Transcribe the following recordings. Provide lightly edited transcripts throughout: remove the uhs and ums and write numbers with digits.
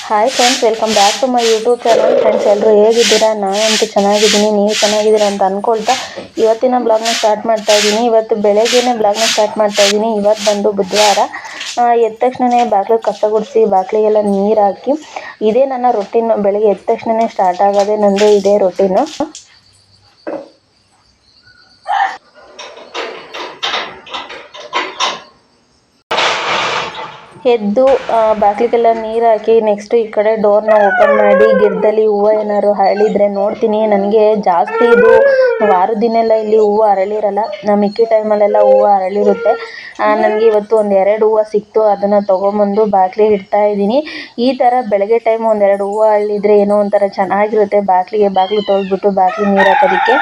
Hi friends, welcome back to my YouTube channel. Friends, ಎಲ್ಲರೂ ಹೇಗಿದ್ದೀರಾ? ನಾನಂತೂ ಚೆನ್ನಾಗಿದ್ದೀನಿ. ನೀವು ಚೆನ್ನಾಗಿದ್ದೀರಾ ಅಂತ ಅಂದ್ಕೊಳ್ತಾ ಇವತ್ತಿನ ಬ್ಲಾಗ್ನ ಸ್ಟಾರ್ಟ್ ಮಾಡ್ತಾ ಇದ್ದೀನಿ. ಇವತ್ತು ಬೆಳಗ್ಗೆನೇ ಬ್ಲಾಗ್ನ ಸ್ಟಾರ್ಟ್ ಮಾಡ್ತಾ ಇದ್ದೀನಿ. ಇವತ್ತು ಬಂದು ಬುಧವಾರ. ಎದ್ದ ತಕ್ಷಣವೇ ಬಾಗಿಲು ಕಸ ಗುಡಿಸಿ ಬಾಗಿಲಿಗೆಲ್ಲ ನೀರು ಹಾಕಿ ಇದೇ ನನ್ನ ರೊಟೀನ್. ಬೆಳಗ್ಗೆ ಎದ್ದ ತಕ್ಷಣವೇ ಸ್ಟಾರ್ಟ್ ಆಗೋದೇ ನಂದು ಇದೇ ರೊಟೀನು. ಎದ್ದು ಬಾಗಿಲಿಗೆಲ್ಲ ನೀರು ಹಾಕಿ ನೆಕ್ಸ್ಟು ಈ ಕಡೆ ಡೋರ್ನ ಓಪನ್ ಮಾಡಿ ಗಿಡದಲ್ಲಿ ಹೂವು ಏನಾದ್ರು ಅರಳಿದ್ರೆ ನೋಡ್ತೀನಿ. ನನಗೆ ಜಾಸ್ತಿ ಇದು ವಾರದ ದಿನೆಲ್ಲ ಇಲ್ಲಿ ಹೂವು ಅರಳಿರಲ್ಲ. ಮಿಕ್ಕಿ ಟೈಮಲ್ಲೆಲ್ಲ ಹೂವು ಅರಳಿರುತ್ತೆ. ನನಗೆ ಇವತ್ತು ಒಂದೆರಡು ಹೂವು ಸಿಕ್ತು. ಅದನ್ನು ತೊಗೊಂಬಂದು ಬಾಗಿಲಿಗೆ ಇಡ್ತಾ ಇದ್ದೀನಿ. ಈ ಥರ ಬೆಳಗ್ಗೆ ಟೈಮ್ ಒಂದೆರಡು ಹೂವು ಅರಳಿದ್ರೆ ಏನೋ ಒಂಥರ ಚೆನ್ನಾಗಿರುತ್ತೆ. ಬಾಗಿಲು ತೊಳೆದ್ಬಿಟ್ಟು ಬಾಗಿಲಿಗೆ ನೀರು ಹಾಕೋದಕ್ಕೆ.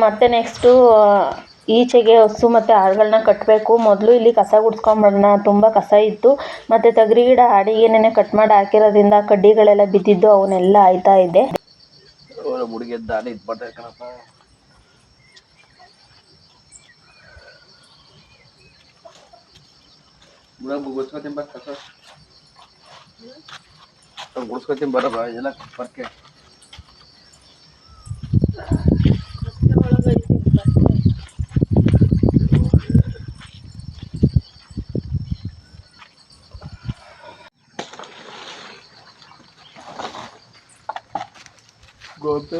ಮತ್ತು ನೆಕ್ಸ್ಟು ಈಚೆಗೆ ಹಸು ಮತ್ತು ಆಡುಗಳನ್ನ ಕಟ್ಟಬೇಕು. ಮೊದಲು ಇಲ್ಲಿ ಕಸ ಗುಡಿಸ್ಕೊಂಬರೋಣ, ತುಂಬ ಕಸ ಇತ್ತು. ಮತ್ತು ತೊಗರಿ ಗಿಡ ಅಡಿಗೆನೇ ಕಟ್ ಮಾಡಿ ಹಾಕಿರೋದ್ರಿಂದ ಕಡ್ಡಿಗಳೆಲ್ಲ ಬಿದ್ದಿದ್ದು ಅವನ್ನೆಲ್ಲ ಆಯ್ತಾ ಇದ್ದೆ. ಗೋಪೆ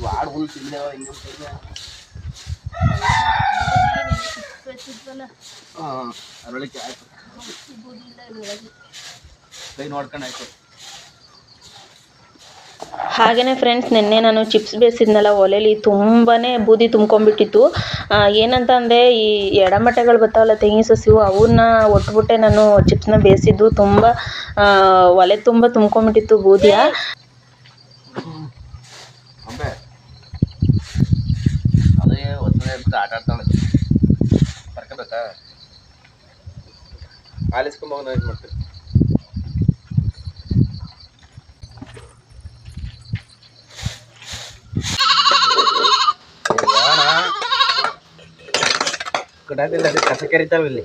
ವಾಡ್ ಹುಲ್ ತಿಂದೇವ ಅರಳಿಕೆ ಆಯ್ತು. ಕೈ ನೋಡ್ಕೊಂಡು ಆಯ್ತು. ಹಾಗೆಯೇ ಫ್ರೆಂಡ್ಸ್, ನಿನ್ನೆ ನಾನು ಚಿಪ್ಸ್ ಬೇಯಿಸಿದ್ನಲ್ಲ ಒಲೆಯಲ್ಲಿ, ತುಂಬಾ ಬೂದಿ ತುಂಬ್ಕೊಂಡ್ಬಿಟ್ಟಿತ್ತು. ಏನಂತ ಅಂದರೆ ಈ ಎಡಮಟೆಗಳು ಬರ್ತಾವಲ್ಲ, ತೆಂಗಿನ ಸಸಿವು, ಅವನ್ನ ಒಟ್ಬಿಟ್ಟೆ ನಾನು ಚಿಪ್ಸ್ನ ಬೇಯಿಸಿದ್ದು. ತುಂಬ ಒಲೆ ತುಂಬ ತುಂಬ್ಕೊಂಡ್ಬಿಟ್ಟಿತ್ತು ಬೂದಿಯ. ಅದೇ ಆಟ ಆಡ್ತಾಳೆ ಬರ್ಕೋಬೇಕಾ ಆಲಿಸ್ಕೊಂಬೋಗ ಮಾಡ್ತೀವಿ. ಕಡಾದಿಲ್ಲ, ಅದು ಕಸ ಕೆರಿತಾವಿಲ್ಲಿ.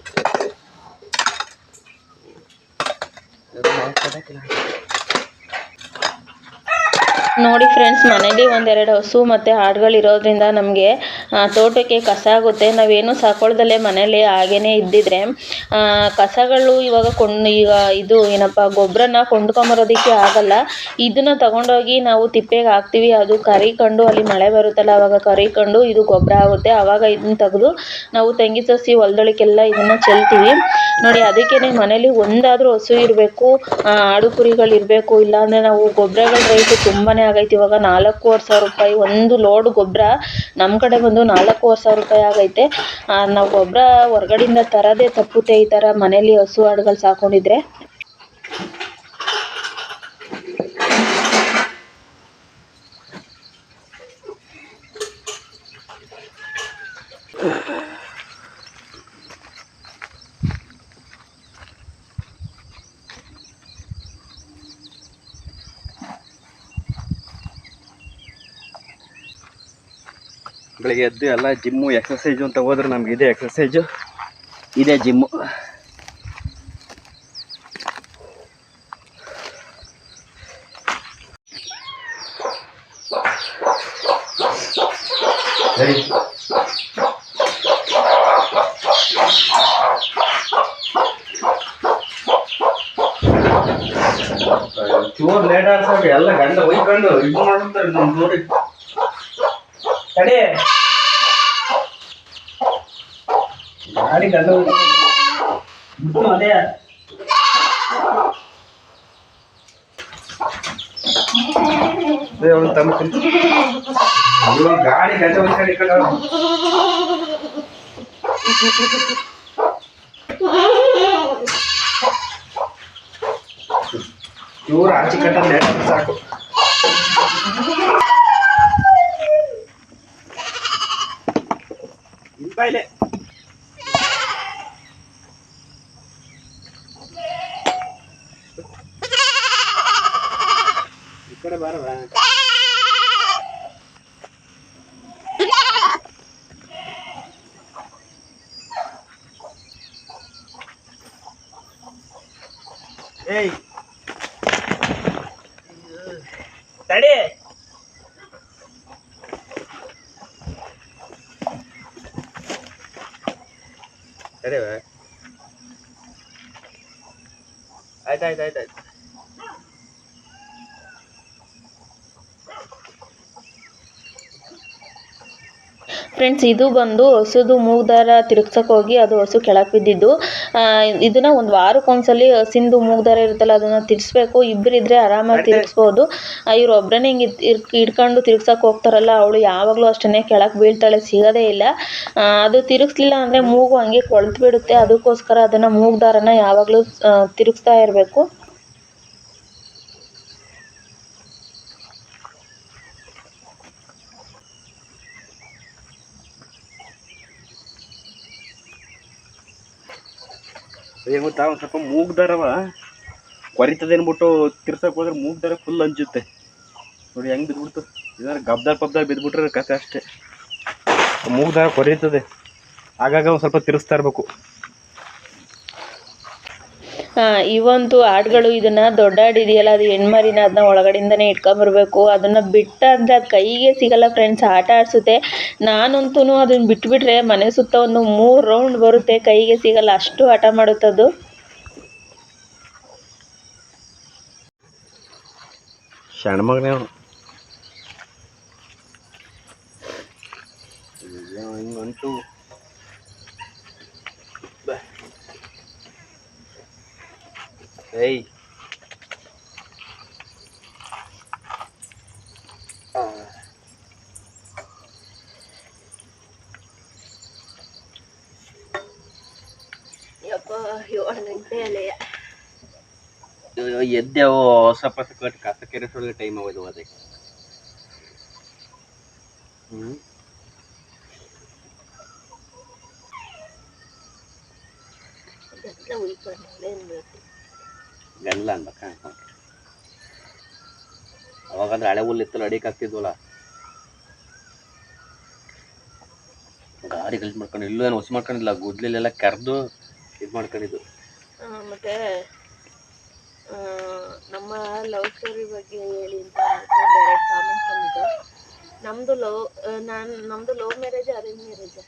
ನೋಡಿ ಫ್ರೆಂಡ್ಸ್, ಮನೇಲಿ ಒಂದೆರಡು ಹಸು ಮತ್ತು ಆಡುಗಳಿರೋದ್ರಿಂದ ನಮಗೆ ತೋಟಕ್ಕೆ ಕಸ ಆಗುತ್ತೆ. ನಾವೇನು ಸಾಕೊಳ್ಳದಲ್ಲೇ ಮನೇಲಿ ಹಾಗೇ ಇದ್ದಿದ್ರೆ ಕಸಗಳು ಇವಾಗ ಈಗ ಇದು ಏನಪ್ಪ ಗೊಬ್ಬರನ ಕೊಂಡ್ಕೊಂಬರೋದಕ್ಕೆ ಆಗಲ್ಲ. ಇದನ್ನು ತಗೊಂಡೋಗಿ ನಾವು ತಿಪ್ಪೆಗೆ ಹಾಕ್ತೀವಿ. ಅದು ಕರಿಕೊಂಡು ಅಲ್ಲಿ ಮಳೆ ಬರುತ್ತಲ್ಲ, ಆವಾಗ ಕರಿಕೊಂಡು ಇದು ಗೊಬ್ಬರ ಆಗುತ್ತೆ. ಆವಾಗ ಇದನ್ನ ತೆಗೆದು ನಾವು ತೆಂಗಿನ ಸಸಿ ಹೊಲದೊಳಕ್ಕೆಲ್ಲ ಇದನ್ನು ಚೆಲ್ತೀವಿ. ನೋಡಿ, ಅದಕ್ಕೇ ಮನೇಲಿ ಒಂದಾದರೂ ಹಸು ಇರಬೇಕು, ಆಡು ಕುರಿಗಳು ಇರಬೇಕು. ಇಲ್ಲಾಂದರೆ ನಾವು ಗೊಬ್ಬರಗಳ ರೇಟು ತುಂಬಾ ಆಗೈತೆ. ಇವಾಗ 4,500 ರೂಪಾಯಿ ಒಂದು ಲೋಡ್ ಗೊಬ್ಬರ ನಮ್ಮ ಕಡೆ ಬಂದು 4,500 ರೂಪಾಯಿ ಆಗೈತೆ. ನಾವು ಗೊಬ್ಬರ ಹೊರಗಡೆಯಿಂದ ತರೋದೇ ತಪ್ಪುತ್ತೆ ಈ ಥರ ಮನೇಲಿ ಹಸು ಆಡುಗಳು ಸಾಕೊಂಡಿದ್ರೆ. ಬೆಳಿಗ್ಗೆ ಎದ್ದು ಎಲ್ಲ ಜಿಮ್ಮು ಎಕ್ಸಸೈಜು ಅಂತ ಹೋದ್ರೆ ನಮ್ಗೆ ಇದೇ ಎಕ್ಸಸೈಜು, ಇದೇ ಜಿಮ್ಮು. ಸರಿ, ಚೂರ್ ಲೇಟ್ ಆಡ್ಸಾಗ ಎಲ್ಲ ಗಂಡ ಒಯ್ಕೊಂಡು ಇದು ಮಾಡ್ತಾರೆ ನಮ್ ನೋಡಿ. ತಡೆ ಗಾಡಿ ಗಂಡ ಬಿಟ್ಟು ಅದೇ ಗಾಡಿ ಗಂಡ ಚೂರು ಆಚೆ ಕಟ್ಟ ಸಾಕು. ಬಾಯ್ಲೆ ಈ ಕಡೆ ಬಾರವಾ. ಏಯ್ ತಡಿ ತಡಿವ ಆಯ್ತು ಫ್ರೆಂಡ್ಸ್, ಇದು ಬಂದು ಹಸುದು ಮೂಗ್ದಾರ ತಿರುಗ್ಸಕ್ಕೆ ಹೋಗಿ ಅದು ಹಸು ಕೆಳಗೆ ಬಿದ್ದಿದ್ದು. ಇದನ್ನ ಒಂದು ವಾರಕ್ಕೊಂದ್ಸಲಿ ಹಸಿಂದು ಮೂಗ್ದಾರ ಇರುತ್ತಲ್ಲ ಅದನ್ನ ತಿರ್ಸ್ಬೇಕು. ಇಬ್ಬರಿದ್ರೆ ಆರಾಮಾಗಿ ತಿರುಗಿಸ್ಬೋದು. ಇವ್ರು ಒಬ್ಬರನ್ನೇ ಹಿಂಗೆ ಹಿಡ್ಕೊಂಡು ತಿರ್ಗ್ಸಕ್ಕೆ ಹೋಗ್ತಾರಲ್ಲ, ಅವಳು ಯಾವಾಗಲೂ ಅಷ್ಟೇ ಕೆಳಗೆ ಬೀಳ್ತಾಳೆ, ಸಿಗೋದೇ ಇಲ್ಲ. ಅದು ತಿರುಗಿಸ್ಲಿಲ್ಲ ಅಂದರೆ ಮೂಗು ಹಂಗೆ ಕೊಳ್ತು ಬಿಡುತ್ತೆ. ಅದಕ್ಕೋಸ್ಕರ ಅದನ್ನು ಮೂಗ್ದಾರನ ಯಾವಾಗಲೂ ತಿರುಗಿಸ್ತಾ ಇರಬೇಕು. ಏನು ಗೊತ್ತಾ, ಒಂದು ಸ್ವಲ್ಪ ಮೂಗ್ ದಾರವ ಕೊರಿತದೆ ಅಂದ್ಬಿಟ್ಟು ತಿರ್ಸಕ್ಕೆ ಹೋದ್ರೆ ಮೂಗ್ ದಾರ ಫುಲ್ ಅಂಜುತ್ತೆ ನೋಡಿ, ಹೆಂಗೆ ಬಿದ್ಬಿಡ್ತು. ಇದಾದ್ರೆ ಗಬ್ದಾರ್ ಪಬ್ದಾರ್ ಬಿದ್ಬಿಟ್ರೆ ಕತೆ ಅಷ್ಟೇ. ಮೂಗ್ ದಾರ ಕೊರಿತದೆ, ಆಗಾಗ ಒಂದು ಸ್ವಲ್ಪ ತಿರ್ಸ್ತಾ ಇರಬೇಕು. ಇವಂತೂ ಆಡುಗಳು ಇದನ್ನು ದೊಡ್ಡ ಆಡು ಇದೆಯಲ್ಲ, ಅದು ಹೆಣ್ಮರಿನ, ಅದನ್ನ ಒಳಗಡೆಯಿಂದನೇ ಇಟ್ಕೊಂಬರ್ಬೇಕು. ಅದನ್ನು ಬಿಟ್ಟಂದರೆ ಅದು ಕೈಗೆ ಸಿಗಲ್ಲ ಫ್ರೆಂಡ್ಸ್, ಆಟ ಆಡಿಸುತ್ತೆ. ನಾನಂತೂ ಅದನ್ನು ಬಿಟ್ಬಿಟ್ರೆ ಮನೆ ಸುತ್ತ ಒಂದು 3 ರೌಂಡ್ ಬರುತ್ತೆ, ಕೈಗೆ ಸಿಗಲ್ಲ, ಅಷ್ಟು ಆಟ ಮಾಡುತ್ತದು. ಶಣ್ಮಗನೇ ಹಿಂಗಂಟು ಏಯ್ ಎದ್ದೇವು ಸ್ವಲ್ಪ ಕಟ್ ಕಸ ಕೆರೆಸೋಳಿಗೆ ಟೈಮ್ ಆಗೋದು ಅದಕ್ಕೆ. ಗಲ್ಲ ಅನ್ಬೇಕ ಅವಾಗಂದ್ರೆ ಹಳೆ ಹುಲ್ಲು ಇತ್ತಲ್ಲ, ಅಡಿಗೆ ಆಗ್ತಿದ್ವಲ್ಲ, ಗಾಡಿ ಗಲೀಜು ಮಾಡ್ಕೊಂಡು ಇಲ್ಲೂ ಏನು ಹೊಸ ಮಾಡ್ಕೊಂಡಿಲ್ಲ, ಗುದ್ಲಿಲೆಲ್ಲ ಕರೆದು ಇದು ಮಾಡ್ಕೊಂಡಿದ್ದು. ಮತ್ತು ನಮ್ಮ ಲವ್ ಸ್ಟೋರಿ ಬಗ್ಗೆ ಹೇಳಿ ಅಂತ ಬೇರೆ ಕಾಮೆಂಟ್ ಬಂದಿದ್ದು. ನಮ್ಮದು ಲವ್ ಮ್ಯಾರೇಜ್ ಅರೇಂಜ್ ಮ್ಯಾರೇಜ್?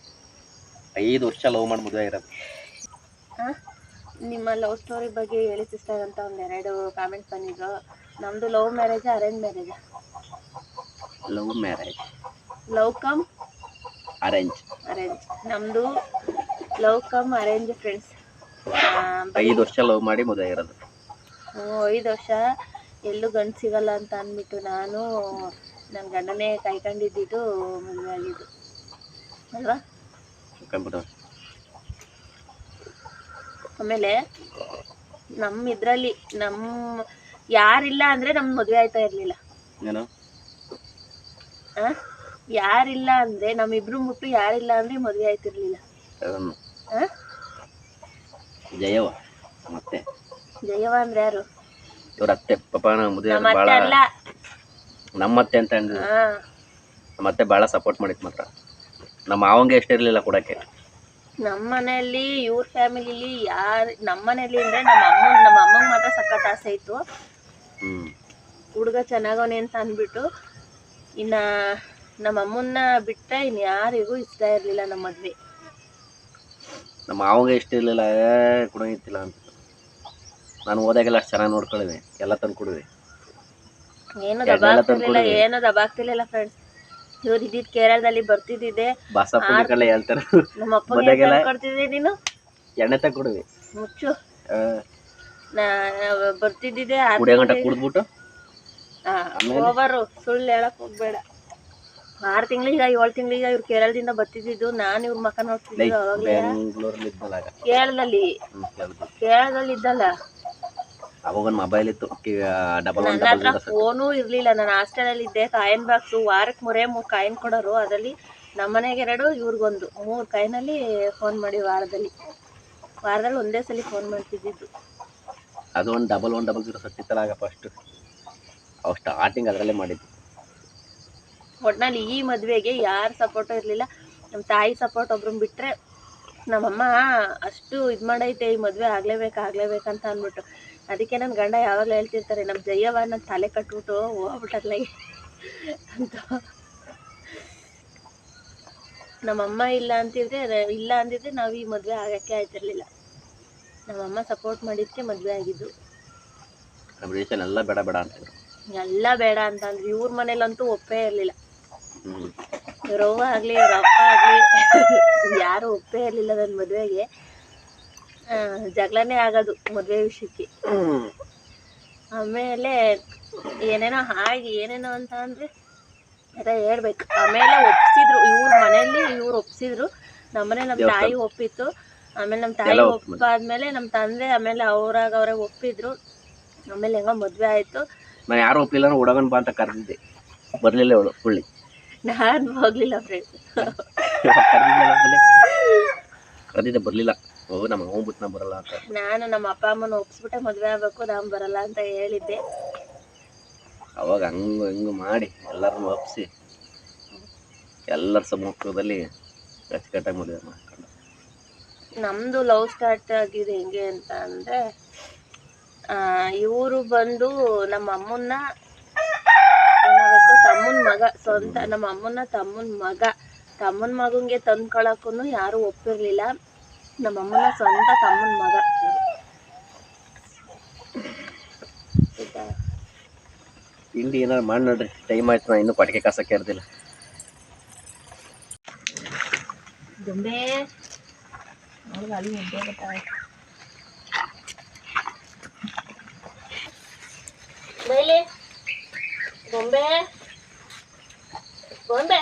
5 ವರ್ಷ ಲವ್ ಮಾಡಿ ಮದುವೆ ಆಗಿರೋದು. ನಿಮ್ಮ ಲವ್ ಸ್ಟೋರಿ ಬಗ್ಗೆ ಹೇಳಿ ಸಿಸ್ಟರ್ ಅಂತ ಒಂದೆರಡು ಕಾಮೆಂಟ್ ಬಂದಿದ್ದು. ನಮ್ಮದು love marriage arrange marriage? Love marriage. Love come arrange. ನಮ್ಮದು ಲವ್ ಕಮ್ ಅರೇಂಜ್ ಫ್ರೆಂಡ್ಸ್. 5 ವರ್ಷ ಲವ್ ಮಾಡಿ ಮದುವೆ ಆಗಿರೋದು. 5 ವರ್ಷ ಎಲ್ಲೂ ಗಂಡು ಸಿಗಲ್ಲ ಅಂತ ಅಂದ್ಬಿಟ್ಟು ನಾನು ನನ್ನ ಗಂಡನೇ ಕಾಯ್ಕೊಂಡಿದ್ದು ಮದುವೆ ಆಗಿದ್ದು ಅಲ್ವಾ. ಆಮೇಲೆ ಯಾರಿಲ್ಲ ಅಂದರೆ ನಮ್ಮ ಮದುವೆ ಆಯ್ತಾ ಇರಲಿಲ್ಲ. ಯಾರಿಲ್ಲ ಅಂದರೆ ನಮ್ಮಿಬ್ರು ಮುಟ್ಟು ಯಾರಿಲ್ಲ ಅಂದರೆ ಮದುವೆ ಆಯ್ತಿರ್ಲಿಲ್ಲ. ಜಯವ ಮತ್ತೆ ಜಯವ ಅಂದ್ರೆ ಯಾರು? ಇವ್ರ ಅತ್ತೆ ಪಾಪ ಮದುವೆ ಭಾಳ ನಮ್ಮತ್ತೆ ಅಂತ ಅಂದ್ರು. ನಮ್ಮತ್ತೆ ಭಾಳ ಸಪೋರ್ಟ್ ಮಾಡಿತ್ತು ಮಾತ್ರ. ನಮ್ಮ ಮಾವಂಗೆ ಎಷ್ಟೇ ಇರಲಿಲ್ಲ ಕೊಡೋಕ್ಕೆ. ನಮ್ಮ ಮನೆಯಲ್ಲಿ ಇವ್ರ ಫ್ಯಾಮಿಲಿಲಿ ನಮ್ಮ ಮನೆಯಲ್ಲಿ ಅಂದರೆ ನಮ್ಮ ಅಮ್ಮಂಗೆ ಮಾತ್ರ ಸಖತ್ ಆಸೆ ಇತ್ತು ಹುಡುಗ ಚೆನ್ನಾಗವನೆ ಅಂತ ಅಂದ್ಬಿಟ್ಟು. ಇನ್ನು ನಮ್ಮ ಅಮ್ಮನ್ನ ಬಿಟ್ಟರೆ ಇನ್ನು ಯಾರಿಗೂ ಇಷ್ಟ ಇರಲಿಲ್ಲ ನಮ್ಮ ಮದುವೆ. ನಮ್ಮ ಮಾವಂಗೆ ಇಷ್ಟ ಇರಲಿಲ್ಲ, ಕೊಡೋಂಗಿತ್ತಿಲ್ಲ ಅಂತ. ನಾನು ಹೋದಾಗೆಲ್ಲ ಅಷ್ಟು ಚೆನ್ನಾಗಿ ನೋಡ್ಕೊಳ್ಳಿದೆ, ಎಲ್ಲ ತಂದು ಕೊಡಿದೆ. ಏನೋ ದಬಾಗ್ತಿರ್ಲಿಲ್ಲ ಫ್ರೆಂಡ್ಸ್. ಇವ್ರು ಇದ್ದಿದ್ದು ಕೇರಳದಲ್ಲಿ ಬರ್ತಿದ್ದಿದ್ದೆ. ಹೇಳ್ತಾರೆ ನಮ್ಮ ಅಪ್ಪಗೆ ಕೊಡ್ತಿದ್ದೆ, ನೀನು ಎಣ್ಣೆ ತಗೊಡುವೆ ಮುಚ್ಚು. ಬರ್ತಿದ್ದಿದ್ದೆ ಕುಡಿದ್ಬಿಟ್ಟು ಓವರು, ಸುಳ್ಳು ಹೇಳಕ್ ಹೋಗ್ಬೇಡ. 6 ತಿಂಗಳಿಗೆ 7 ತಿಂಗಳಿಗೆ ಇವ್ರು ಕೇರಳದಿಂದ ಬರ್ತಿದ್ದು. ನಾನು ಇವ್ರ ಮಕ್ಕ ನೋಡ್ತಿದ್ದೆ ಅವಾಗಲೇ. ಕೇರಳದಲ್ಲಿ ಇದ್ದಲ್ಲ, ಅವಾಗ ಒಂದು ಮೊಬೈಲ್ ಇತ್ತು, ನನ್ನ ಹತ್ರ ಫೋನು ಇರಲಿಲ್ಲ. ನಾನು ಹಾಸ್ಟೆಲಲ್ಲಿ ಇದ್ದೆ. ಕಾಯಿನ್ ಬಾಕ್ಸು ವಾರಕ್ಕೆ 3 ಕಾಯಿನ್ ಕೊಡೋರು. ಅದರಲ್ಲಿ ನಮ್ಮನೆಗೆ 2, ಇವ್ರಿಗೊಂದು 3 ಕಾಯಿನಲ್ಲಿ ಫೋನ್ ಮಾಡಿ ವಾರದಲ್ಲಿ ಒಂದೇ ಸಲ ಫೋನ್ ಮಾಡ್ತಿದ್ದಿದ್ದು. ಅದು ಒಂದು 1100 ಸತ್ತಿತ್ತಲ್ಲ ಆಗ ಫಸ್ಟ್. ಅವು ಸ್ಟಾರ್ಟಿಂಗ್ ಅದರಲ್ಲೇ ಮಾಡಿದ್ದು. ಒಟ್ಟಿನಲ್ಲಿ ಈ ಮದುವೆಗೆ ಯಾರ ಸಪೋರ್ಟು ಇರಲಿಲ್ಲ. ನಮ್ಮ ತಾಯಿ ಸಪೋರ್ಟ್ ಒಬ್ರನ್ನ ಬಿಟ್ಟರೆ, ನಮ್ಮಮ್ಮ ಅಷ್ಟು ಇದು ಮಾಡೈತೆ ಈ ಮದುವೆ ಆಗಲೇಬೇಕಂತ ಅಂದ್ಬಿಟ್ಟು. ಅದಕ್ಕೆ ನನ್ನ ಗಂಡ ಯಾವಾಗಲೂ ಹೇಳ್ತಿರ್ತಾರೆ, ನಮ್ಮ ಜಯ್ಯವ್ವನ ತಲೆ ಕಟ್ಬಿಟ್ಟು ಹೋಗ್ಬಿಟ್ಟಲ್ಲ ಅಂತ. ನಮ್ಮಮ್ಮ ಇಲ್ಲ ಅಂದಿದ್ರೆ ನಾವು ಈ ಮದುವೆ ಆಗಕ್ಕೆ ಆಯ್ತಿರ್ಲಿಲ್ಲ. ನಮ್ಮಮ್ಮ ಸಪೋರ್ಟ್ ಮಾಡಿದ್ದಕ್ಕೆ ಮದುವೆ ಆಗಿದ್ದು. ಎಲ್ಲ ಬೇಡ ಬೇಡ ಅಂತಿದ್ರು, ಎಲ್ಲ ಬೇಡ ಅಂತಂದ್ರೆ ಇವ್ರ ಮನೇಲಂತೂ ಒಪ್ಪೇ ಇರಲಿಲ್ಲ. ಇವ್ರವ್ವ ಆಗಲಿ ಇವ್ರ ಅಪ್ಪ ಆಗಲಿ ಯಾರು ಒಪ್ಪೇ ಇರಲಿಲ್ಲ ನನ್ನ ಮದುವೆಗೆ. ಜಗಳನೇ ಆಗೋದು ಮದುವೆ ವಿಷಯಕ್ಕೆ. ಆಮೇಲೆ ಏನೇನೋ ಅಂತ ಅಂದರೆ ಅದೇ ಹೇಳ್ಬೇಕು. ಆಮೇಲೆ ಒಪ್ಸಿದ್ರು, ಇವ್ರ ಮನೇಲಿ ಇವ್ರು ಒಪ್ಸಿದ್ರು. ನಮ್ಮನೆ ನಮ್ಮ ತಾಯಿ ಒಪ್ಪಿತ್ತು. ಆಮೇಲೆ ನಮ್ಮ ತಾಯಿ ಒಪ್ಪಾದ್ಮೇಲೆ ನಮ್ಮ ತಂದೆ ಆಮೇಲೆ ಅವ್ರಾಗ ಒಪ್ಪಿದ್ರು. ಆಮೇಲೆ ಹೆಂಗೋ ಮದುವೆ ಆಯಿತು. ನಾನು ಯಾರು ಒಪ್ಪಿಲ್ಲ, ಹುಡುಗನ್ ಬಾ ಅಂತ ಕರೆದಿದ್ದೆ, ಬರಲಿಲ್ಲ ಅವಳು ಹುಳ್ಳಿ. ನಾನು ಹೋಗ್ಲಿಲ್ಲ ಫ್ರೆಂಡ್ಸ್, ಕರೆದಿದ್ದೆ ಬರಲಿಲ್ಲ. ಹೋಗು ನಮ್ಮ ಹೋಗ್ಬಿಟ್ಟು ನಾ ಬರಲ್ಲ ಅಂತ. ನಾನು ನಮ್ಮ ಅಪ್ಪ ಅಮ್ಮನ ಒಪ್ಸ್ಬಿಟ್ಟೆ ಮದುವೆ ಆಗಬೇಕು, ನಾನು ಬರಲ್ಲ ಅಂತ ಹೇಳಿದ್ದೆ. ಅವಾಗ ಹಂಗೆ ಮಾಡಿ ಎಲ್ಲರನ್ನು ಒಪ್ಸಿ ಎಲ್ಲರ ಸಮ್ಮುಖದಲ್ಲಿ ಅಚ್ಚುಕಟ್ಟಾಗಿ ಮದುವೆ ಮಾಡ್ಕೊಂಡು. ನಮ್ಮದು ಲವ್ ಸ್ಟಾರ್ಟ್ ಆಗಿದೆ ಹೆಂಗೆ ಅಂತ ಅಂದರೆ, ಇವರು ಬಂದು ನಮ್ಮ ಅಮ್ಮನ್ನ ಏನಾಗಬೇಕು ತಮ್ಮನ ಮಗ, ಸ್ವಂತ ನಮ್ಮ ಅಮ್ಮನ ತಮ್ಮನ ಮಗಂಗೆ ತಂದ್ಕೊಳಕ್ಕೂ ಯಾರೂ ಒಪ್ಪಿರಲಿಲ್ಲ. ನಮ್ಮಮ್ಮನ ಸ್ವಂತ ತಮ್ಮನ ಮಗ. ತಿಂಡಿ ಏನಾರು ಮಾಡಿ ನೋಡ್ರಿ, ಟೈಮ್ ಆಯ್ತು, ನಾ ಇನ್ನೂ ಪಟಿಕೆ ಕಾಸಕ್ಕೆ ಇರ್ದಿಲ್ಲ. ಗೊಂಬೆ ಅಲ್ಲಿ ಮುದ್ದೆ ಗೊತ್ತಾಯ್ತು. ಬೈಲಿ ಗೊಂಬೆ ಗೊಂಬೆ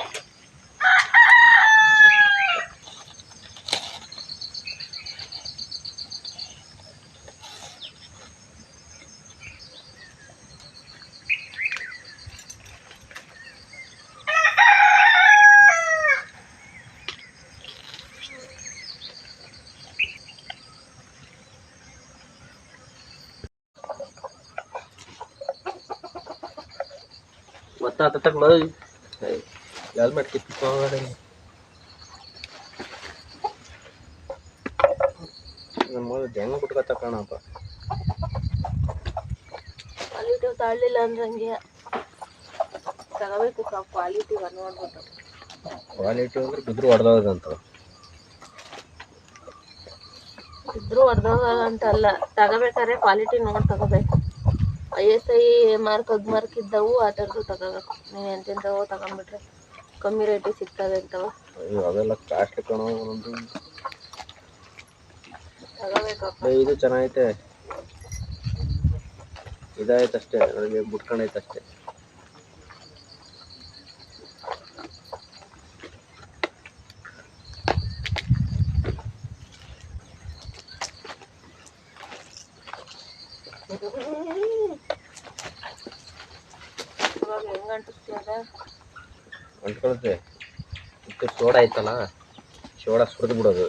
ತಟ್ಟಕ್ ಹೆಲ್ಮೆಟ್ ಕಿತ್ಕೊಂಡೆ ಹೆಂಗ ಬಿಟ್ಕೊತ ಕಾಣಪ್ಪ. ಕ್ವಾಲಿಟಿ ತಾಳಲಿಲ್ಲ ಅಂದ್ರೆ ಹಂಗೆ ತಗೋಬೇಕು. ಕ್ವಾಲಿಟಿ ನೋಡ್ಬಿಟ್ಟು ಕ್ವಾಲಿಟಿ ಅಂದ್ರೆ ಬಿದ್ರು ಹೊಡೆದೋದಂತ, ಬಿದ್ರು ಹೊಡೆದೋಗಲ್ಲ ಅಂತ ಅಲ್ಲ, ತಗೋಬೇಕಾದ್ರೆ ಕ್ವಾಲಿಟಿ ನೋಡಿ ತಗೋಬೇಕು. ISI ಮಾರ್ಕ್ ಮಾರ್ಕ್ ಇದ್ದವು ಆ ಥರದ್ದು ತಗೋಬೇಕು. ನೀವು ಎಂತೆಂಥವು ತಗೊಂಡ್ಬಿಟ್ರೆ ಕಮ್ಮಿ ರೇಟಿಗೆ ಸಿಗ್ತವೆ ಅಂತವ. ಅವೆಲ್ಲ ಕಾಸ್ಟ್ಲಿ ಕಣೋ, ತಗೋಬೇಕಪ್ಪ. ಇದು ಚೆನ್ನಾಗೈತೆ, ಇದಾಯ್ತಷ್ಟೇ, ನನಗೆ ಬಿಟ್ಕೊಂಡೈತಷ್ಟೇ. ಹೆಂಗ ಅಂಟಿಸ್ತೀಯದ ಅಂಟ್ಕೊಳುತ್ತೆ. ಇದು ಸೋಡಾ ಐತಲ್ಲ, ಸೋಡಾ ಸುರಿದು ಬಿಡೋದು.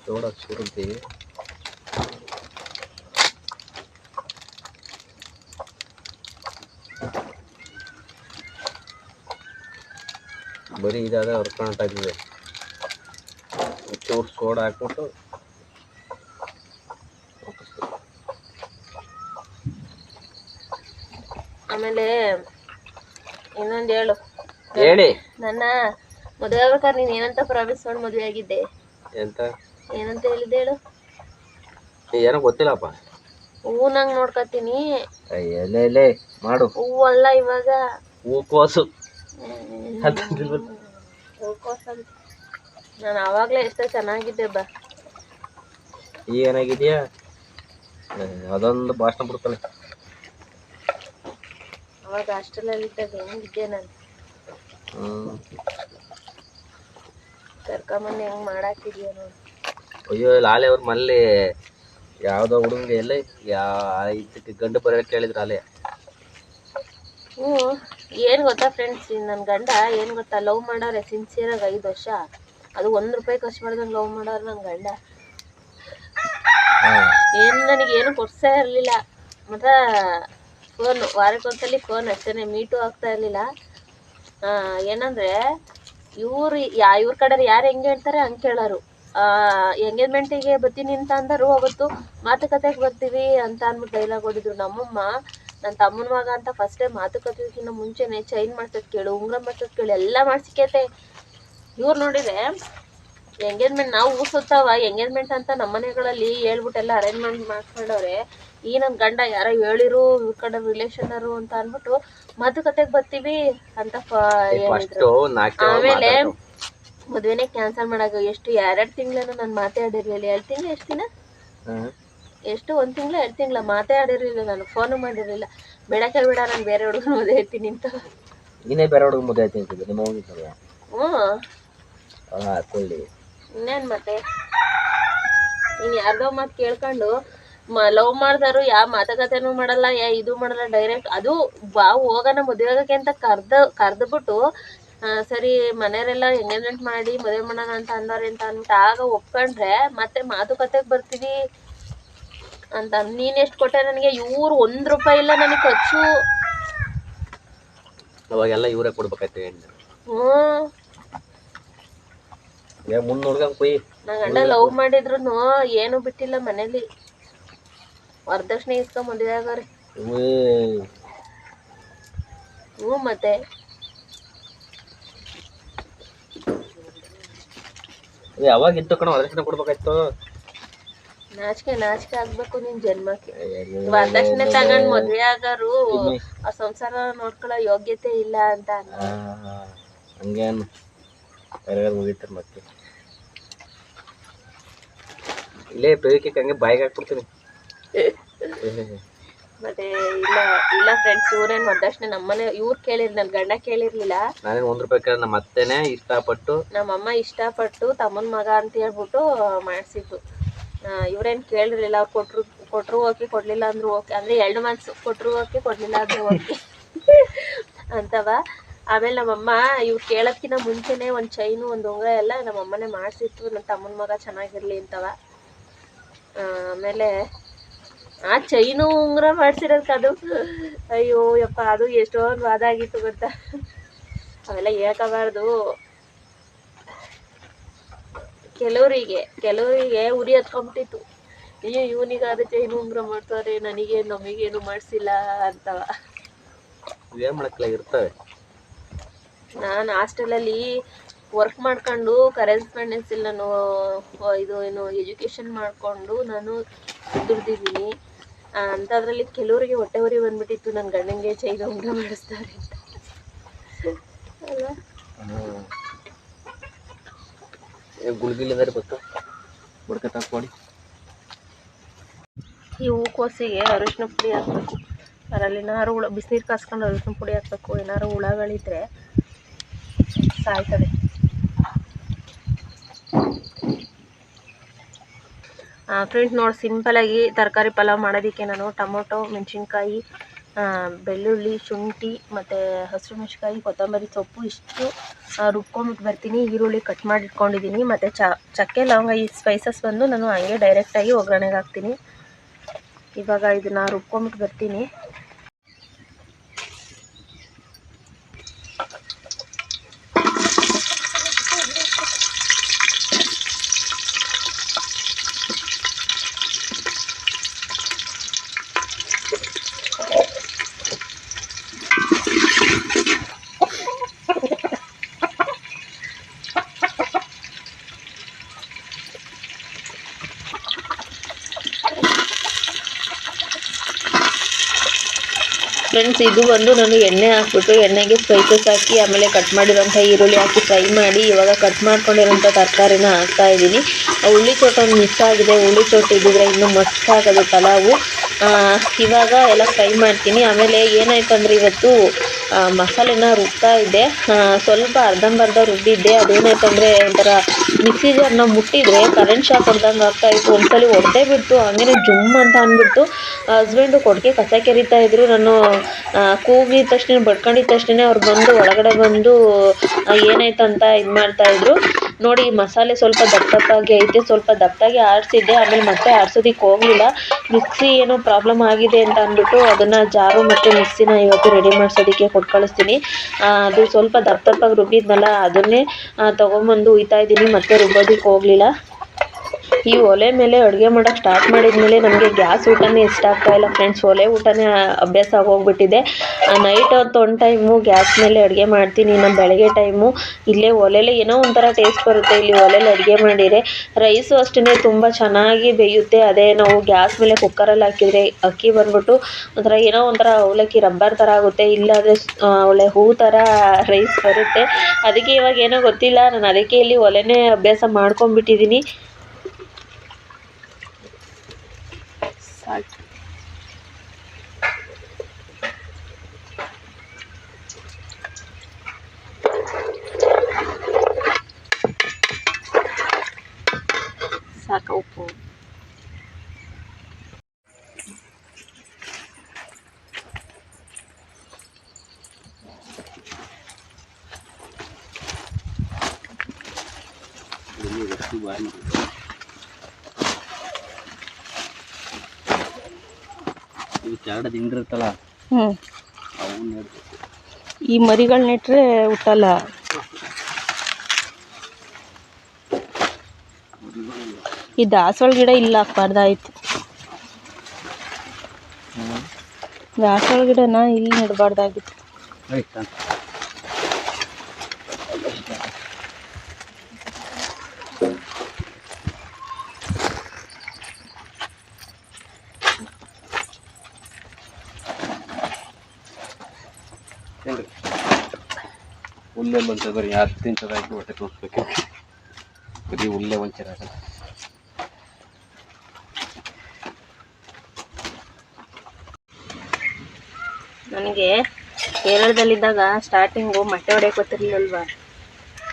ಸೋಡಾ ಸುರಿದು ಬರೀ ಇದಾದ ಹೊರ್ಕೊಂಡಾಗಿದೆ. ಚೂರು ಸೋಡಾ ಹಾಕ್ಬಿಟ್ಟು ಆಮೇಲೆ ಇನ್ನೊಂದು ಹೇಳಿ. ನನ್ನ ಮದುವೆ ಆಗ್ಬೇಕಾದ್ರೆ ನೀನು ಏನಂತ ಪ್ರಾಮಿಸ್ ಮಾಡಿ ಮದುವೆ ಆಗಿದ್ದೆ? ಏನಂತ ಹೇಳಿದ್ದೆ ಹೇಳು? ಏನೋ ಗೊತ್ತಿಲ್ಲಪ್ಪ. ಹೂ ನಂಗೆ ನೋಡ್ಕೊತೀನಿ ಮಾಡು. ಹೂವಲ್ಲ ಇವಾಗ ಹೂಕೋಸು. ಹೂಕೋಸು ನಾನು ಆವಾಗಲೇ ಎಷ್ಟೋ ಚೆನ್ನಾಗಿದ್ದೆ ಬಾ. ಏನಾಗಿದ್ಯಾ? ಅದೊಂದು ಭಾಷಣ ಬಿಡ್ತಾನೆ. ಅವಾಗ ಹಾಸ್ಟೆಲಲ್ಲಿ ಇದ್ದಾಗ ಹೆಂಗಿದ್ದೆ ನಾನು, ಕರ್ಕೊಂಬಂದು ಹೆಂಗೆ ಮಾಡಾಕಿದ್ಯಾ ನೋಡಿ. ಅಯ್ಯೋ ಲಾಲೆ ಅವ್ರ ಮನೇಲಿ ಯಾವುದೋ ಹುಡುಗಂಗೆ ಎಲ್ಲ ಇದಕ್ಕೆ ಗಂಡು ಬರೋಕೆ ಕೇಳಿದ್ರು ಅಲ್ಲೇ. ಏನು ಗೊತ್ತಾ ಫ್ರೆಂಡ್ಸ್, ನನ್ನ ಗಂಡ ಏನು ಗೊತ್ತಾ, ಲವ್ ಮಾಡೋರೆ ಸಿನ್ಸಿಯರಾಗಿ 5 ವರ್ಷ, ಅದು 1 ರೂಪಾಯಿ ಖರ್ಚು ಮಾಡ್ದಂಗೆ ಲವ್ ಮಾಡೋರು ನನ್ನ ಗಂಡ. ಏನು ನನಗೇನು ಕೊಡ್ಸೇ ಇರಲಿಲ್ಲ. ಮತ್ತು ಫೋನ್ ವಾರಕ್ಕೊಂದ್ಸಲಿ ಫೋನ್ ಅಷ್ಟೇ, ಮೀಟು ಆಗ್ತಾ ಇರಲಿಲ್ಲ. ಏನಂದರೆ ಇವ್ರ ಕಡೆ ಯಾರು ಹೆಂಗೆ ಹೇಳ್ತಾರೆ ಹಂಗೆ ಕೇಳೋರು. ಎಂಗೇಜ್ಮೆಂಟಿಗೆ ಬರ್ತೀನಿ ಅಂತ ಅಂದರು. ಅವತ್ತು ಮಾತುಕತೆಗೆ ಬರ್ತೀವಿ ಅಂತ ಅಂದ್ಬಿಟ್ಟು ಡೈಲಾಗ್ ಹೊಡಿದ್ರು ನಮ್ಮಮ್ಮ. ನನ್ನ ತಮ್ಮನ ಮಗ ಅಂತ ಫಸ್ಟ್ ಟೈಮ್ ಮಾತುಕತೆಗಿನ್ನ ಮುಂಚೆನೇ ಚೈನ್ ಮಾಡ್ಸೋದು ಕೇಳು, ಉಂಗುರ ಮಾಡ್ಸೋದು ಕೇಳು, ಎಲ್ಲ ಮಾಡ್ಸಿಕೈತೆ. ಇವ್ರು ನೋಡಿದ್ರೆ ಎಂಗೇಜ್ಮೆಂಟ್ ನಾವು ಊಸುತ್ತಾವ ಎಂಗೇಜ್ಮೆಂಟ್ ಅಂತ ನಮ್ಮ ಮನೆಗಳಲ್ಲಿ ಹೇಳ್ಬಿಟ್ಟೆಲ್ಲ ಅರೇಂಜ್ಮೆಂಟ್ ಮಾಡ್ಕೊಂಡವ್ರೆ. ಈ ನನ್ನ ಗಂಡ ಯಾರೋ ಹೇಳಿರು ಇವ್ರ ಕಡೆ ರಿಲೇಷನರು ಅಂತ ಅಂದ್ಬಿಟ್ಟು ಮಾತುಕತೆಗೆ ಬರ್ತೀವಿ ಅಂತ ಹೇಳಿದ್ರು. ಆಮೇಲೆ ಮದುವೆನೇ ಕ್ಯಾನ್ಸಲ್ ಮಾಡಾಗ ಎಷ್ಟು 2 ತಿಂಗಳೇನೋ ನಾನು ಮಾತಾಡಿರ್ಲಿಲ್ಲ. 2 ತಿಂಗಳು ಎಷ್ಟು ದಿನ ಎಷ್ಟು 1 ತಿಂಗಳು 2 ತಿಂಗಳ ಮಾತಾಡಿರ್ಲಿಲ್ಲ. ನಾನು ಫೋನು ಮಾಡಿರಲಿಲ್ಲ. ಬೇಡ ಕೇಳ್ಬೇಡ ನಾನು ಬೇರೆ ಹುಡುಗನ ಮದುವೆ ಐತೀನಿ ಅಂತ. ನೀನೇ ಬೇರೆ ಹುಡುಗ ಮದುವೆ ಐತೀನಿ ನಿಮ್ಮ ಇನ್ನೇನು ಮತ್ತೆ ನೀನು ಯಾರ್ದೋ ಮಾತು ಕೇಳ್ಕೊಂಡು ಲವ್ ಮಾಡ್ದಾರು ಯಾವ ಮಾತುಕತೆನೂ ಮಾಡಲ್ಲ, ಇದು ಮಾಡಲ್ಲ, ಡೈರೆಕ್ಟ್ ಅದು ಹೋಗೋಣ ಮದುವೆ ಆಗೋಕ್ಕೆ ಅಂತ ಕರೆದ್ಬಿಟ್ಟು ಸರಿ ಮನೆಯವರೆಲ್ಲ ಎಂಗೇಜ್ಮೆಂಟ್ ಮಾಡಿ ಮದುವೆ ಮಾಡೋಣ ಅಂತ ಅಂದವ್ರೆ ಅಂತ ಅಂದ್ಬಿಟ್ಟು ಆಗ ಒಪ್ಕೊಂಡ್ರೆ ಮತ್ತೆ ಮಾತುಕತೆಗೆ ಬರ್ತೀವಿ ಅಂತ. ನೀನು ಎಷ್ಟು ಕೊಟ್ಟೆ ನನಗೆ? ಇವ್ರು 1 ರೂಪಾಯಿ ಇಲ್ಲ ನನಗೆ ಖರ್ಚು. ಅವಾಗೆಲ್ಲ ಇವರೇ ಕೊಡ್ಬೇಕಾಯ್ತು. ನನ್ನ ಗಂಡ ಲವ್ ಮಾಡಿದ್ರು ಏನು ಬಿಟ್ಟಿಲ್ಲ ಮನೇಲಿ. ವರದಕ್ಷಿಣೆ ಇಸ್ಕೊಂಡ್ ಮದುವೆ ಆಗವ್ರೆ. ಮತ್ತೆ ಯಾವಾಗಿತ್ತು ಕಣ ವರದಕ್ಷಿಣೆ ಕೊಡ್ಬೇಕಾಯ್ತು. ನಾಚಿಕೆ ಆಗ್ಬೇಕು ನಿನ್ ಜನ್ಮಕ್ಕೆ. ವರದಕ್ಷಿಣೆ ತಗೊಂಡ್ ಮದ್ವೆ ಆಗಾರು ಆ ಸಂಸಾರ ನೋಡ್ಕೊಳ್ಳೋ ಯೋಗ್ಯತೆ ಇಲ್ಲ ಅಂತ ಹಂಗೇನು ಮುಗಿತಾರೆ ಮತ್ತೆ ಇಲ್ಲೇ ಬೇಕೆ ಹಂಗೆ ಬಾಯಿಗೆ ಹಾಕ್ಬಿಡ್ತೀನಿ. ಮತ್ತೆ ಇಲ್ಲ ಫ್ರೆಂಡ್ಸ್, ಇವ್ರೇನ್ ವರದಕ್ಷಿಣೆ ನಮ್ಮನೆ ಇವ್ರು ಕೇಳಿರ್, ನನ್ ಗಂಡ ಕೇಳಿರ್ಲಿಲ್ಲ. ನಾನೇನು 1 ರೂಪಾಯಿ ಕೇಳ, ನಮ್ಮ ಅತ್ತೆನೇ ಇಷ್ಟಪಟ್ಟು ನಮ್ಮಮ್ಮ ಇಷ್ಟಪಟ್ಟು ತಮ್ಮನ ಮಗ ಅಂತ ಹೇಳ್ಬಿಟ್ಟು ಮಾಡ್ಸಿದ್ದು. ಇವ್ರೇನ್ ಕೇಳಿರ್ಲಿಲ್ಲ. ಅವ್ರು ಕೊಟ್ರು ಓಕೆ, ಕೊಡ್ಲಿಲ್ಲ ಅಂದ್ರು ಓಕೆ. ಅಂದ್ರೆ 2 ಮಂತ್ಸ್ ಕೊಟ್ರು ಓಕೆ, ಕೊಡ್ಲಿಲ್ಲ ಅಂದ್ರು ಓಕೆ ಅಂತವ. ಆಮೇಲೆ ನಮ್ಮಮ್ಮ ಇವ್ರು ಕೇಳೋದ್ಕಿಂತ ಮುಂಚೆನೆ ಒಂದು ಚೈನು ಒಂದು ಉಂಗುರ ಎಲ್ಲ ನಮ್ಮಮ್ಮನೇ ಮಾಡಿಸಿತ್ತು, ನನ್ನ ತಮ್ಮನ ಮಗ ಚೆನ್ನಾಗಿರ್ಲಿ ಅಂತವ. ಆಮೇಲೆ ಆ ಚೈನು ಉಂಗುರ ಮಾಡ್ಸಿರೋದಕ್ಕೆ ಅದು ಅಯ್ಯೋ ಯಪ್ಪ, ಅದು ಎಷ್ಟೊಂದು ವಾದ ಆಗಿತ್ತು ಗೊತ್ತಾ. ಅವೆಲ್ಲ ಹೇಳ್ಕೋಬಾರ್ದು. ಕೆಲವರಿಗೆ ಉರಿ ಹತ್ಕೊಂಡ್ಬಿಟ್ಟಿತ್ತು. ಅಯ್ಯೋ ಇವನಿಗಾದ ಚೈನು ಉಂಗುರ ಮಾಡ್ತಾರೆ, ನಮಗೇನು ಮಾಡಿಸಿಲ್ಲ ಅಂತವ. ಇರ್ತವೆ. ನಾನು ಹಾಸ್ಟೆಲಲ್ಲಿ ವರ್ಕ್ ಮಾಡ್ಕೊಂಡು ಕರೆಸ್ಪಾಂಡೆನ್ಸಿಲ್ ನಾನು ಎಜುಕೇಷನ್ ಮಾಡಿಕೊಂಡು ನಾನು ದುಡ್ದಿದ್ದೀನಿ. ಅಂಥದ್ರಲ್ಲಿ ಕೆಲವರಿಗೆ ಹೊಟ್ಟೆ ಉರಿ ಬಂದ್ಬಿಟ್ಟಿತ್ತು, ನನ್ನ ಗಂಡಂಗೆ ಚೈನು ಉಂಗುರ ಮಾಡಿಸ್ತಾರೆ ಅಂತ ಅಲ್ವಾ. ಈ ಹೂಕೋಸಿಗೆ ಅರಿಶಿನ ಪುಡಿ ಹಾಕ್ಬೇಕು. ಅದರಲ್ಲಿ ಏನಾದ್ರು ಬಿಸಿನೀರು ಕಾಸ್ಕೊಂಡು ಅರಿಶಿನ ಪುಡಿ ಹಾಕ್ಬೇಕು. ಏನಾದ್ರು ಹುಳಗಳಿದ್ರೆ ಸಾಯ್ತದೆ. ಫ್ರೆಂಡ್ಸ್ ನೋಡಿ, ಸಿಂಪಲಾಗಿ ತರಕಾರಿ ಪಲಾವ್ ಮಾಡೋದಕ್ಕೆ ನಾನು ಟೊಮೊಟೊ, ಮೆಣಸಿನ್ಕಾಯಿ, ಬೆಳ್ಳುಳ್ಳಿ, ಶುಂಠಿ ಮತ್ತು ಹಸಿರು ಮೆಣಸಿನ್ಕಾಯಿ, ಕೊತ್ತಂಬರಿ ಸೊಪ್ಪು ಇಷ್ಟು ರುಬ್ಕೊಂಬಿಟ್ಟು ಬರ್ತೀನಿ. ಈರುಳ್ಳಿ ಕಟ್ ಮಾಡಿ ಇಟ್ಕೊಂಡಿದ್ದೀನಿ. ಮತ್ತು ಚಕ್ಕೆ ಲವಂಗ ಈ ಸ್ಪೈಸಸ್ ಬಂದು ನಾನು ಹಂಗೆ ಡೈರೆಕ್ಟಾಗಿ ಒಗ್ಗರಣೆಗೆ ಹಾಕ್ತೀನಿ. ಇವಾಗ ಇದನ್ನು ರುಬ್ಕೊಂಬಿಟ್ಟು ಬರ್ತೀನಿ. ಫ್ರೆಂಡ್ಸ್, ಇದು ಬಂದು ನಾನು ಎಣ್ಣೆ ಹಾಕ್ಬಿಟ್ಟು ಎಣ್ಣೆಗೆ ಸ್ಪೈಸಸ್ ಹಾಕಿ ಆಮೇಲೆ ಕಟ್ ಮಾಡಿರೋಂಥ ಈರುಳ್ಳಿ ಹಾಕಿ ಫ್ರೈ ಮಾಡಿ ಇವಾಗ ಕಟ್ ಮಾಡ್ಕೊಂಡಿರೋಂಥ ತರಕಾರಿನ ಹಾಕ್ತಾಯಿದ್ದೀನಿ. ಹುಳಿ ಚೋಟು ಒಂದು ಮಿಸ್ ಆಗಿದೆ. ಹುಳಿ ಚೋಟು ಇದ್ದಿದ್ರೆ ಇನ್ನೂ ಮಸ್ತ್ ಆಗೋದು ಪಲಾವು. ಇವಾಗ ಎಲ್ಲ ಫ್ರೈ ಮಾಡ್ತೀನಿ. ಆಮೇಲೆ ಏನಾಯ್ತು ಅಂದರೆ ಇವತ್ತು ಮಸಾಲೆನ ರುಬ್ತಾ ಇದ್ದೆ. ಸ್ವಲ್ಪ ಅರ್ಧಂಬರ್ಧ ರುಬ್ಬಿದ್ದೆ. ಅದೇನಾಯ್ತು ಅಂದರೆ ಒಂಥರ ಮಿಕ್ಸಿ ಜಾರ್ನ ಮುಟ್ಟಿದರೆ ಕರೆಂಟ್ ಶಾಕ್ ಹೊಡೆದಂಗೆ ಆಗ್ತಾಯಿತ್ತು. ಒಂದ್ಸಲ ಹೊಡೆದೇ ಬಿಟ್ಟು ಹಂಗೇ ಜುಮ್ ಅಂತ ಅಂದ್ಬಿಟ್ಟು ಹಸ್ಬೆಂಡು ಕೊಟ್ಟಿಗೆ ಕಸ ಕೆರಿತಾ ಇದ್ರು. ನಾನು ಕೂಗಿದ ತಕ್ಷಣ ಬಡ್ಕೊಂಡಿದ್ದ ತಕ್ಷಣ ಅವ್ರು ಬಂದು ಒಳಗಡೆ ಬಂದು ಏನಾಯ್ತು ಅಂತ ಇದು ಮಾಡ್ತಾಯಿದ್ರು. ನೋಡಿ, ಮಸಾಲೆ ಸ್ವಲ್ಪ ದಪ್ಪದಾಗಿ ಐತೆ. ಸ್ವಲ್ಪ ದಪ್ಪದಾಗಿ ಆಡಿಸಿದ್ದೆ. ಆಮೇಲೆ ಮತ್ತೆ ಆಡ್ಸೋದಕ್ಕೆ ಹೋಗಲಿಲ್ಲ. ಮಿಕ್ಸಿ ಏನೋ ಪ್ರಾಬ್ಲಮ್ ಆಗಿದೆ ಅಂತ ಅಂದ್ಬಿಟ್ಟು ಅದನ್ನು ಜಾರು ಮತ್ತು ಮಿಕ್ಸಿನ ಇವತ್ತು ರೆಡಿ ಮಾಡಿಸೋದಕ್ಕೆ ಕೊಟ್ಟು ಕಳಿಸ್ತೀನಿ. ಅದು ಸ್ವಲ್ಪ ದಪ್ಪದಾಗಿ ರುಬ್ಬಿದ್ನಲ್ಲ, ಅದನ್ನೇ ತೊಗೊಂಬಂದು ಹುಯ್ತಾ ಇದ್ದೀನಿ. ಮತ್ತೆ ರುಬ್ಬೋದಕ್ಕೆ ಹೋಗಲಿಲ್ಲ. ಈ ಒಲೆ ಮೇಲೆ ಅಡುಗೆ ಮಾಡೋಕ್ಕೆ ಸ್ಟಾರ್ಟ್ ಮಾಡಿದ್ಮೇಲೆ ನಮಗೆ ಗ್ಯಾಸ್ ಊಟನೇ ಇಷ್ಟ ಆಗ್ತಾ ಇಲ್ಲ ಫ್ರೆಂಡ್ಸ್. ಒಲೆ ಊಟನೇ ಅಭ್ಯಾಸ ಆಗೋಗ್ಬಿಟ್ಟಿದೆ. ನೈಟ್ ಹೊತ್ತು ಒಂದು ಟೈಮು ಗ್ಯಾಸ್ ಮೇಲೆ ಅಡುಗೆ ಮಾಡ್ತೀನಿ, ಇನ್ನು ಬೆಳಗ್ಗೆ ಟೈಮು ಇಲ್ಲೇ ಒಲೆಲೇ ಏನೋ ಒಂಥರ ಟೇಸ್ಟ್ ಬರುತ್ತೆ ಇಲ್ಲಿ ಒಲೆಲಿ ಅಡುಗೆ ಮಾಡಿದರೆ. ರೈಸು ಅಷ್ಟೇ ತುಂಬ ಚೆನ್ನಾಗಿ ಬೇಯುತ್ತೆ. ಅದೇ ನಾವು ಗ್ಯಾಸ್ ಮೇಲೆ ಕುಕ್ಕರಲ್ಲಿ ಹಾಕಿದರೆ ಅಕ್ಕಿ ಬಂದ್ಬಿಟ್ಟು ಒಂಥರ ಏನೋ ಒಂಥರ ಅವಲಕ್ಕಿ ರಬ್ಬರ್ ಥರ ಆಗುತ್ತೆ, ಇಲ್ಲಾದರೆ ಒಳ್ಳೆ ಹೂ ಥರ ರೈಸ್ ಬರುತ್ತೆ. ಅದಕ್ಕೆ ಇವಾಗ ಏನೋ ಗೊತ್ತಿಲ್ಲ, ನಾನು ಅದಕ್ಕೆ ಇಲ್ಲಿ ಒಲೆನೇ ಅಭ್ಯಾಸ ಮಾಡ್ಕೊಂಡ್ಬಿಟ್ಟಿದ್ದೀನಿ. ಸಾಕು ಸಾಕು ಉಪ್ಪು. ಹಿಂಡಿರ್ತಲ್ಲ ಈ ಮರಿಗಳು ನೆಟ್ರೆ ಹುಟ್ಟಲ್ಲ. ಈ ದಾಸವಾಳ ಗಿಡ ಇಲ್ಲ ಹಾಕ್ಬಾರ್ದಾಯ್ತು. ದಾಸವಾಳ ಗಿಡನ ಇಲ್ಲಿ ನೆಡಬಾರ್ದಾಗಿತ್ತು. ಹುಲ್ಲೆ ಬಂತ ಬರೀ 10 ಇಂಚದಾಗಿ ಹೊಟ್ಟೆ ತೋರಿಸ್ಬೇಕು. ಬರೀ ಹುಲ್ಲೆ ಒಂಚರ ಆಗಲ್ಲ. ನನಗೆ ಕೇರಳದಲ್ಲಿದ್ದಾಗ ಸ್ಟಾರ್ಟಿಂಗು ಮೊಟ್ಟೆ ಹೊಡೆಯಕ್ಕೆ ಗೊತ್ತಿರಲಿಲ್ಲಲ್ವ,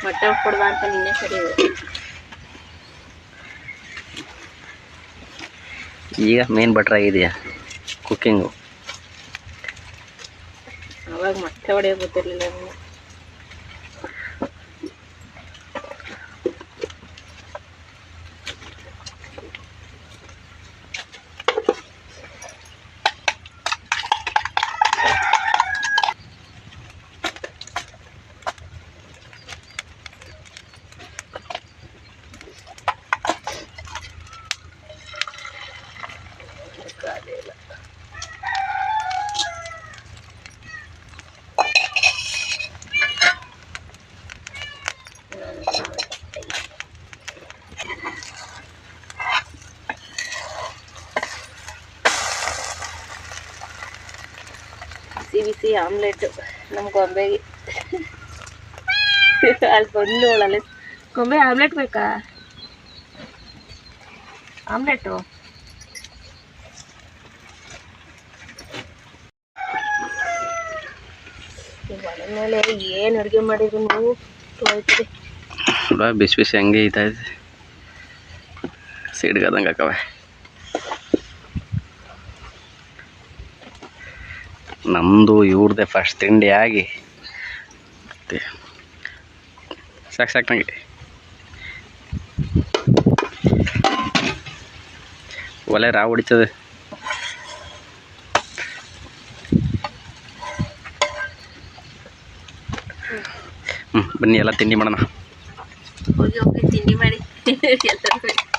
ಮೊಟ್ಟೆ ಹೊಡ್ಕೊಡ್ದ ಅಂತ ನಿನ್ನೆ ಕರೀದು. ಈಗ ಮೇನ್ ಬಟ್ರ್ ಆಗಿದೆಯಾ ಕುಕ್ಕಿಂಗು. ಅವಾಗ ಮೊಟ್ಟೆ ಹೊಡೆಯೋಕೆ ಗೊತ್ತಿರಲಿಲ್ಲ ನನಗೆ. ಬಿಸಿ ಆಮ್ಲೆಟ್ ನಮ್ಮ ಗೊಂಬೆಗೆ. ಅಲ್ಲಿ ಬಂದು ಒಳಲೆ ಗೊಂಬೆ ಆಮ್ಲೆಟ್ ಬೇಕಾ? ಆಮ್ಲೆಟು ಒಲೆ ಮೇಲೆ ಏನು ಅಡುಗೆ ಮಾಡಿದ್ರು ನೀವು ತೋಯ್ತೀರಿ. ಬಿಸಿ ಬಿಸಿ ಹಂಗೆ ಐತಾಯಿದೆ, ಸಿಡ್ಗದಂಗೆ ಹಾಕವೆ. ನಮ್ಮದು ಇವ್ರದ್ದೇ ಫಸ್ಟ್ ತಿಂಡಿ ಆಗಿ ಸಾಕು ಸಾಕು ನನಗೆ ಒಲೆ ರಾವ್ ಹೊಡಿತದೆ. ಬನ್ನಿ ಎಲ್ಲ ತಿಂಡಿ ಮಾಡೋಣ. ಹೋಗಿ ತಿಂಡಿ ಮಾಡಿ ಎಲ್ಲರೂ